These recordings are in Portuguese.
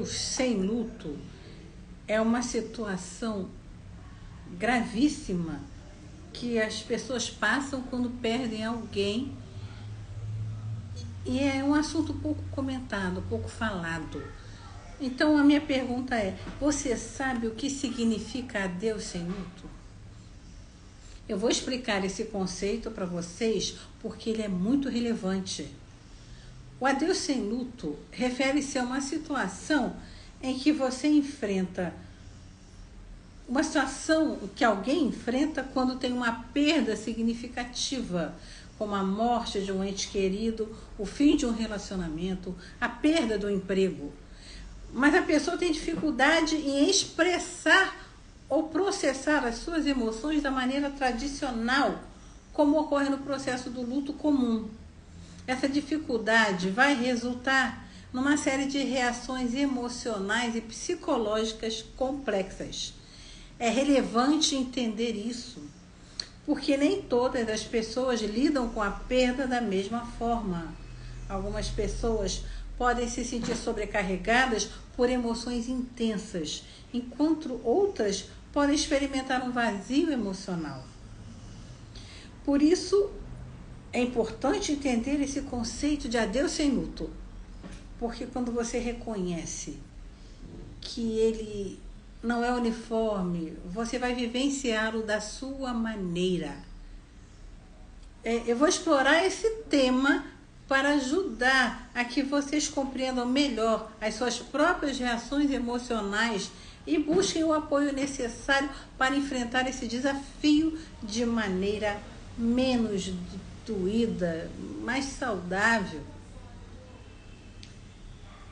Sem luto é uma situação gravíssima que as pessoas passam quando perdem alguém, e é um assunto pouco comentado, pouco falado. Então a minha pergunta é: você sabe o que significa adeus sem luto? Eu vou explicar esse conceito para vocês porque ele é muito relevante. O adeus sem luto refere-se a uma situação em que você enfrenta, uma situação que alguém enfrenta quando tem uma perda significativa, como a morte de um ente querido, o fim de um relacionamento, a perda do emprego. Mas a pessoa tem dificuldade em expressar ou processar as suas emoções da maneira tradicional, como ocorre no processo do luto comum. Essa dificuldade vai resultar numa série de reações emocionais e psicológicas complexas. É relevante entender isso, porque nem todas as pessoas lidam com a perda da mesma forma. Algumas pessoas podem se sentir sobrecarregadas por emoções intensas, enquanto outras podem experimentar um vazio emocional. Por isso, é importante entender esse conceito de adeus sem luto, porque quando você reconhece que ele não é uniforme, você vai vivenciá-lo da sua maneira. Eu vou explorar esse tema para ajudar a que vocês compreendam melhor as suas próprias reações emocionais e busquem o apoio necessário para enfrentar esse desafio de maneira menos doída, mais saudável.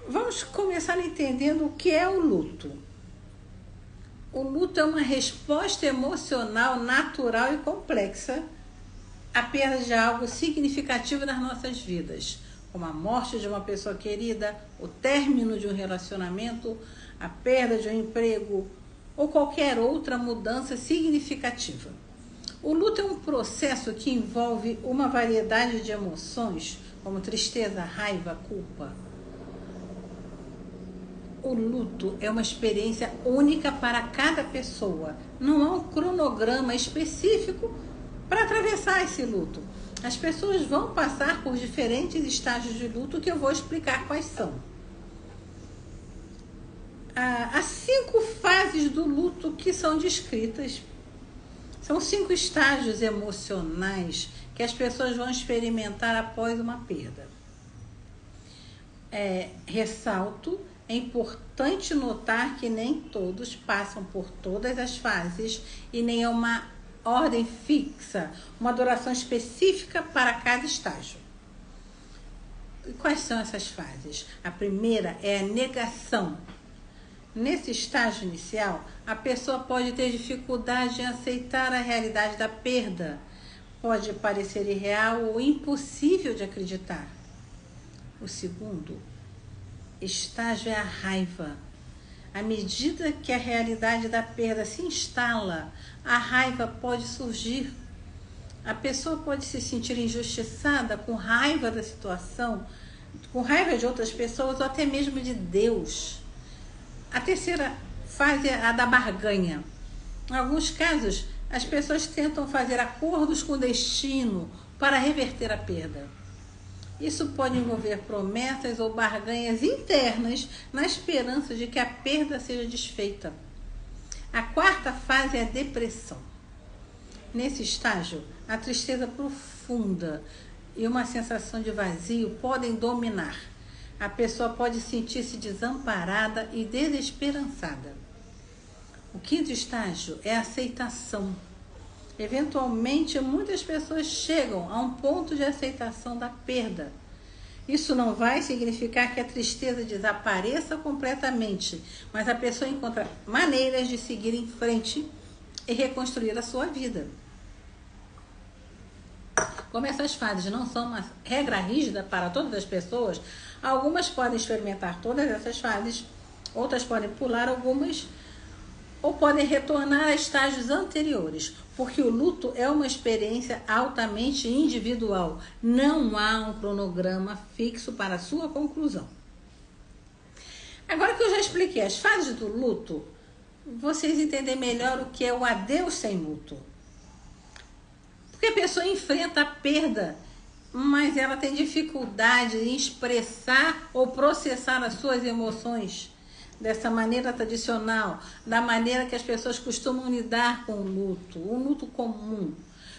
Vamos começar entendendo o que é o luto. O luto é uma resposta emocional natural e complexa à perda de algo significativo nas nossas vidas, como a morte de uma pessoa querida, o término de um relacionamento, a perda de um emprego ou qualquer outra mudança significativa. O luto é um processo que envolve uma variedade de emoções, como tristeza, raiva, culpa. O luto é uma experiência única para cada pessoa. Não há um cronograma específico para atravessar esse luto. As pessoas vão passar por diferentes estágios de luto que eu vou explicar quais são. Há 5 fases do luto que são descritas. São 5 estágios emocionais que as pessoas vão experimentar após uma perda. Ressalto, é importante notar que nem todos passam por todas as fases e nem é uma ordem fixa, uma duração específica para cada estágio. E quais são essas fases? A primeira é a negação. Nesse estágio inicial, a pessoa pode ter dificuldade em aceitar a realidade da perda. Pode parecer irreal ou impossível de acreditar. O segundo estágio é a raiva. À medida que a realidade da perda se instala, a raiva pode surgir. A pessoa pode se sentir injustiçada, com raiva da situação, com raiva de outras pessoas ou até mesmo de Deus. A terceira fase é a da barganha. Em alguns casos, as pessoas tentam fazer acordos com o destino para reverter a perda. Isso pode envolver promessas ou barganhas internas na esperança de que a perda seja desfeita. A quarta fase é a depressão. Nesse estágio, a tristeza profunda e uma sensação de vazio podem dominar. A pessoa pode sentir-se desamparada e desesperançada. O quinto estágio é a aceitação. Eventualmente, muitas pessoas chegam a um ponto de aceitação da perda. Isso não vai significar que a tristeza desapareça completamente, mas a pessoa encontra maneiras de seguir em frente e reconstruir a sua vida. Como essas fases não são uma regra rígida para todas as pessoas, algumas podem experimentar todas essas fases, outras podem pular algumas ou podem retornar a estágios anteriores, porque o luto é uma experiência altamente individual. Não há um cronograma fixo para a sua conclusão. Agora que eu já expliquei as fases do luto, vocês entendem melhor o que é o adeus sem luto. Porque a pessoa enfrenta a perda, mas ela tem dificuldade em expressar ou processar as suas emoções dessa maneira tradicional, da maneira que as pessoas costumam lidar com o luto comum.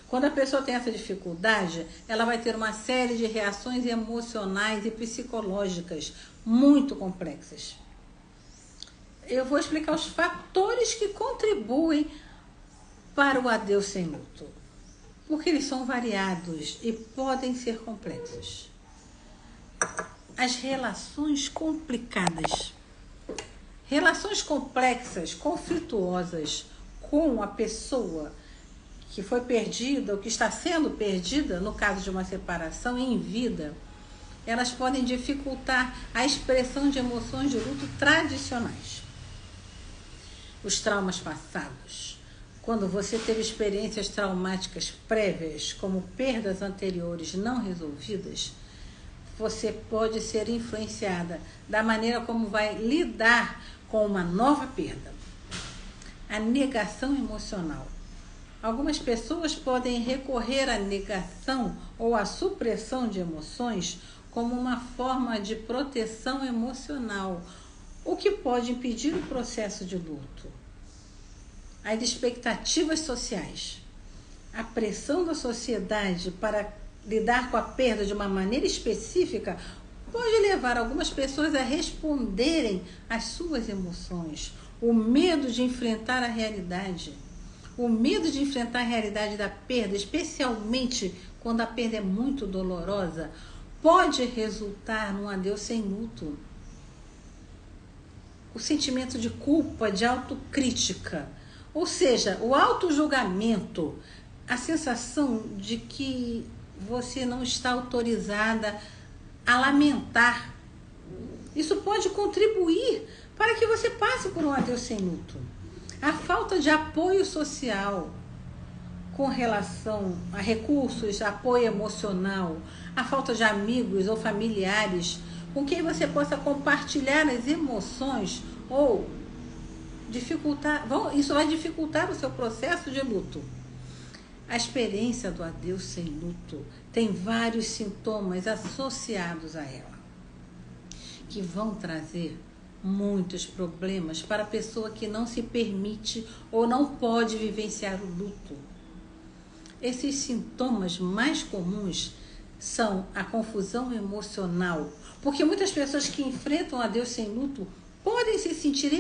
Quando a pessoa tem essa dificuldade, ela vai ter uma série de reações emocionais e psicológicas muito complexas. Eu vou explicar os fatores que contribuem para o adeus sem luto, porque eles são variados e podem ser complexos. As relações complicadas. Relações complexas, conflituosas com a pessoa que foi perdida ou que está sendo perdida, no caso de uma separação em vida, elas podem dificultar a expressão de emoções de luto tradicionais. Os traumas passados. Quando você teve experiências traumáticas prévias, como perdas anteriores não resolvidas, você pode ser influenciada da maneira como vai lidar com uma nova perda. A negação emocional. Algumas pessoas podem recorrer à negação ou à supressão de emoções como uma forma de proteção emocional, o que pode impedir o processo de luto. As expectativas sociais. A pressão da sociedade para lidar com a perda de uma maneira específica pode levar algumas pessoas a responderem às suas emoções. O medo de enfrentar a realidade. O medo de enfrentar a realidade da perda, especialmente quando a perda é muito dolorosa, pode resultar num adeus sem luto. O sentimento de culpa, de autocrítica, ou seja, o autojulgamento, a sensação de que você não está autorizada a lamentar. Isso pode contribuir para que você passe por um adeus sem luto. A falta de apoio social com relação a recursos, apoio emocional, a falta de amigos ou familiares com quem você possa compartilhar as emoções ou isso vai dificultar o seu processo de luto. A experiência do adeus sem luto tem vários sintomas associados a ela, que vão trazer muitos problemas para a pessoa que não se permite ou não pode vivenciar o luto. Esses sintomas mais comuns são a confusão emocional, porque muitas pessoas que enfrentam o adeus sem luto podem se sentir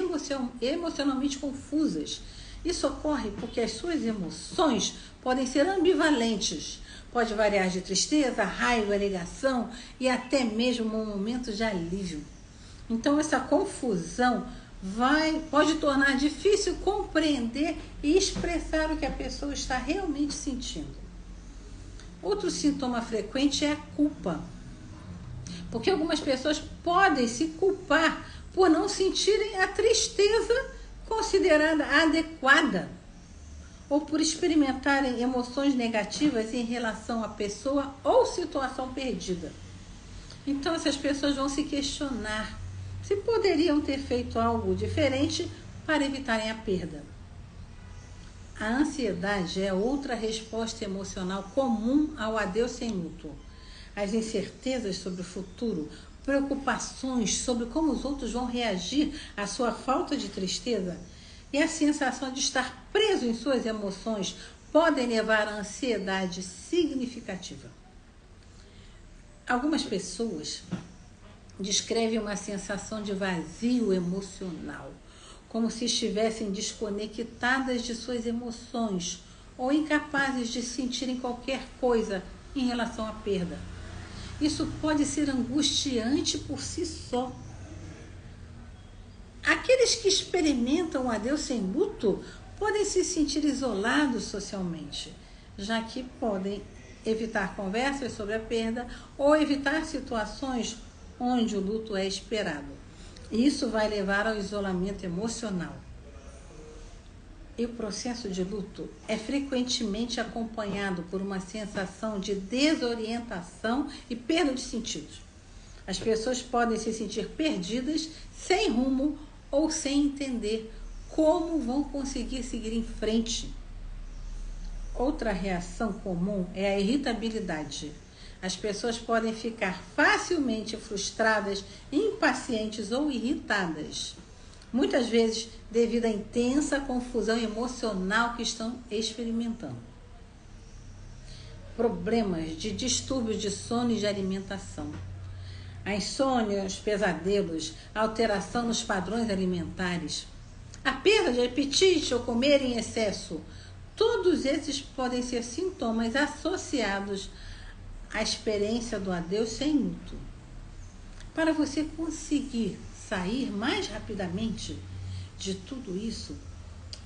emocionalmente confusas. Isso ocorre porque as suas emoções podem ser ambivalentes. Pode variar de tristeza, raiva, negação e até mesmo um momento de alívio. Então essa confusão pode tornar difícil compreender e expressar o que a pessoa está realmente sentindo. Outro sintoma frequente é a culpa. Porque algumas pessoas podem se culpar por não sentirem a tristeza considerada adequada, ou por experimentarem emoções negativas em relação à pessoa ou situação perdida. Então essas pessoas vão se questionar se poderiam ter feito algo diferente para evitarem a perda. A ansiedade é outra resposta emocional comum ao adeus sem luto. As incertezas sobre o futuro, preocupações sobre como os outros vão reagir à sua falta de tristeza e a sensação de estar preso em suas emoções podem levar à ansiedade significativa. Algumas pessoas descrevem uma sensação de vazio emocional, como se estivessem desconectadas de suas emoções ou incapazes de sentirem qualquer coisa em relação à perda. Isso pode ser angustiante por si só. Aqueles que experimentam o adeus sem luto podem se sentir isolados socialmente, já que podem evitar conversas sobre a perda ou evitar situações onde o luto é esperado. Isso vai levar ao isolamento emocional. E o processo de luto é frequentemente acompanhado por uma sensação de desorientação e perda de sentidos. As pessoas podem se sentir perdidas, sem rumo ou sem entender como vão conseguir seguir em frente. Outra reação comum é a irritabilidade. As pessoas podem ficar facilmente frustradas, impacientes ou irritadas, muitas vezes devido à intensa confusão emocional que estão experimentando. Problemas de distúrbios de sono e de alimentação. A insônia, os pesadelos, a alteração nos padrões alimentares, a perda de apetite ou comer em excesso, todos esses podem ser sintomas associados à experiência do adeus sem luto. Para você conseguir sair mais rapidamente de tudo isso,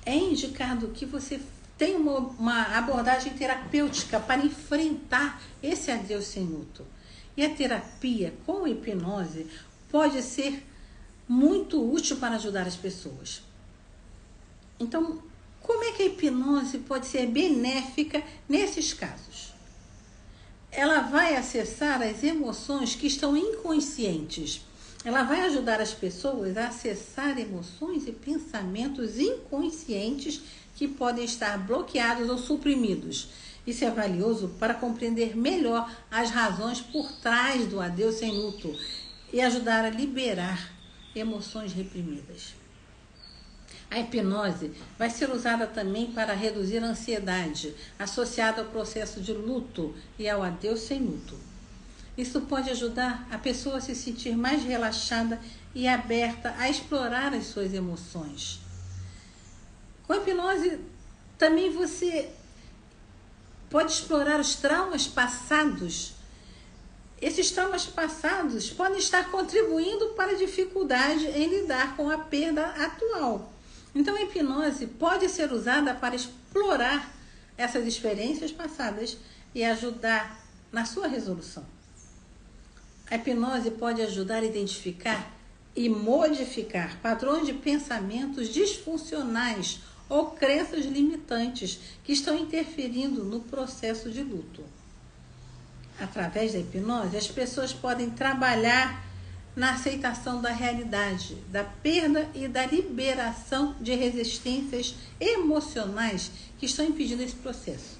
é indicado que você tenha uma abordagem terapêutica para enfrentar esse adeus sem luto. E a terapia com hipnose pode ser muito útil para ajudar as pessoas. Então, como é que a hipnose pode ser benéfica nesses casos? Ela vai acessar as emoções que estão inconscientes. Ela vai ajudar as pessoas a acessar emoções e pensamentos inconscientes que podem estar bloqueados ou suprimidos. Isso é valioso para compreender melhor as razões por trás do adeus sem luto e ajudar a liberar emoções reprimidas. A hipnose vai ser usada também para reduzir a ansiedade associada ao processo de luto e ao adeus sem luto. Isso pode ajudar a pessoa a se sentir mais relaxada e aberta a explorar as suas emoções. Com a hipnose, também você pode explorar os traumas passados. Esses traumas passados podem estar contribuindo para a dificuldade em lidar com a perda atual. Então, a hipnose pode ser usada para explorar essas experiências passadas e ajudar na sua resolução. A hipnose pode ajudar a identificar e modificar padrões de pensamentos disfuncionais ou crenças limitantes que estão interferindo no processo de luto. Através da hipnose, as pessoas podem trabalhar na aceitação da realidade, da perda e da liberação de resistências emocionais que estão impedindo esse processo.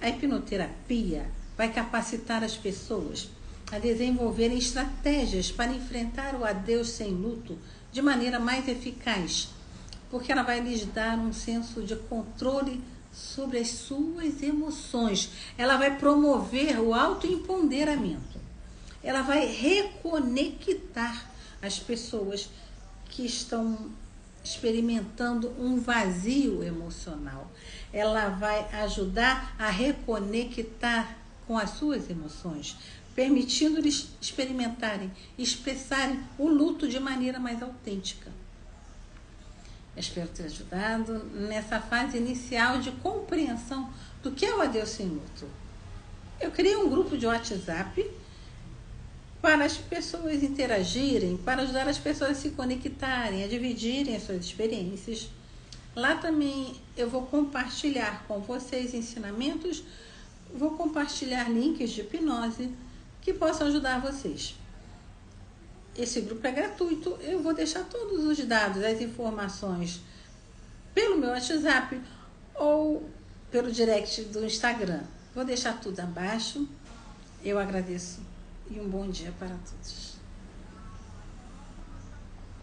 A hipnoterapia vai capacitar as pessoas a desenvolverem estratégias para enfrentar o adeus sem luto de maneira mais eficaz, porque ela vai lhes dar um senso de controle sobre as suas emoções. Ela vai promover o autoempoderamento. Ela vai reconectar as pessoas que estão experimentando um vazio emocional. Ela vai ajudar a reconectar com as suas emoções, permitindo-lhes experimentarem, expressarem o luto de maneira mais autêntica. Espero ter ajudado nessa fase inicial de compreensão do que é o adeus sem luto. Eu criei um grupo de WhatsApp para as pessoas interagirem, para ajudar as pessoas a se conectarem, a dividirem as suas experiências. Lá também eu vou compartilhar com vocês ensinamentos, vou compartilhar links de hipnose que possam ajudar vocês. Esse grupo é gratuito, eu vou deixar todos os dados, as informações pelo meu WhatsApp ou pelo direct do Instagram. Vou deixar tudo abaixo. Eu agradeço e um bom dia para todos.